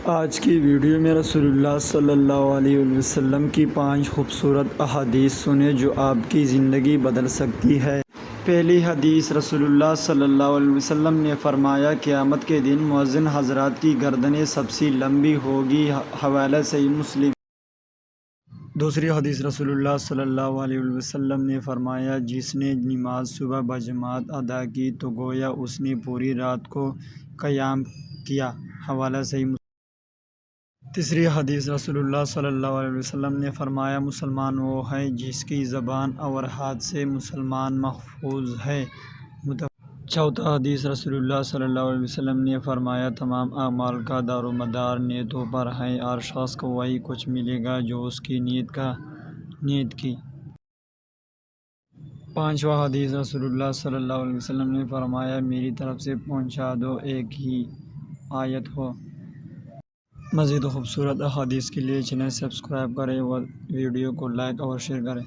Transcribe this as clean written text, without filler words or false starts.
آج کی ویڈیو میں رسول اللہ صلی اللہ علیہ وسلم کی 5 خوبصورت احادیث سنیں جو آپ کی زندگی بدل سکتی ہے۔ پہلی حدیث، رسول اللہ صلی اللہ علیہ وسلم نے فرمایا، قیامت کے دن مؤذن حضرات کی گردنیں سب سے لمبی ہوگی۔ حوالہ صحیح مسلم۔ دوسری حدیث، رسول اللہ صلی اللہ علیہ وسلم نے فرمایا، جس نے نماز صبح بجماعت ادا کی تو گویا اس نے پوری رات کو قیام کیا۔ حوالہ صحیح مسلم۔ تیسری حدیث، رسول اللہ صلی اللہ علیہ وسلم نے فرمایا، مسلمان وہ ہے جس کی زبان اور ہاتھ سے مسلمان محفوظ ہے۔ چوتھا حدیث، رسول اللہ صلی اللہ علیہ وسلم نے فرمایا، تمام اعمال کا دار و مدار نیتوں پر ہے اور شخص کو وہی کچھ ملے گا جو اس کی نیت کی۔ پانچواں حدیث، رسول اللہ صلی اللہ علیہ وسلم نے فرمایا، میری طرف سے پہنچا دو، ایک ہی آیت ہو۔ مزید خوبصورت احادیث کے لیے چینل سبسکرائب کریں اور ویڈیو کو لائک اور شیئر کریں۔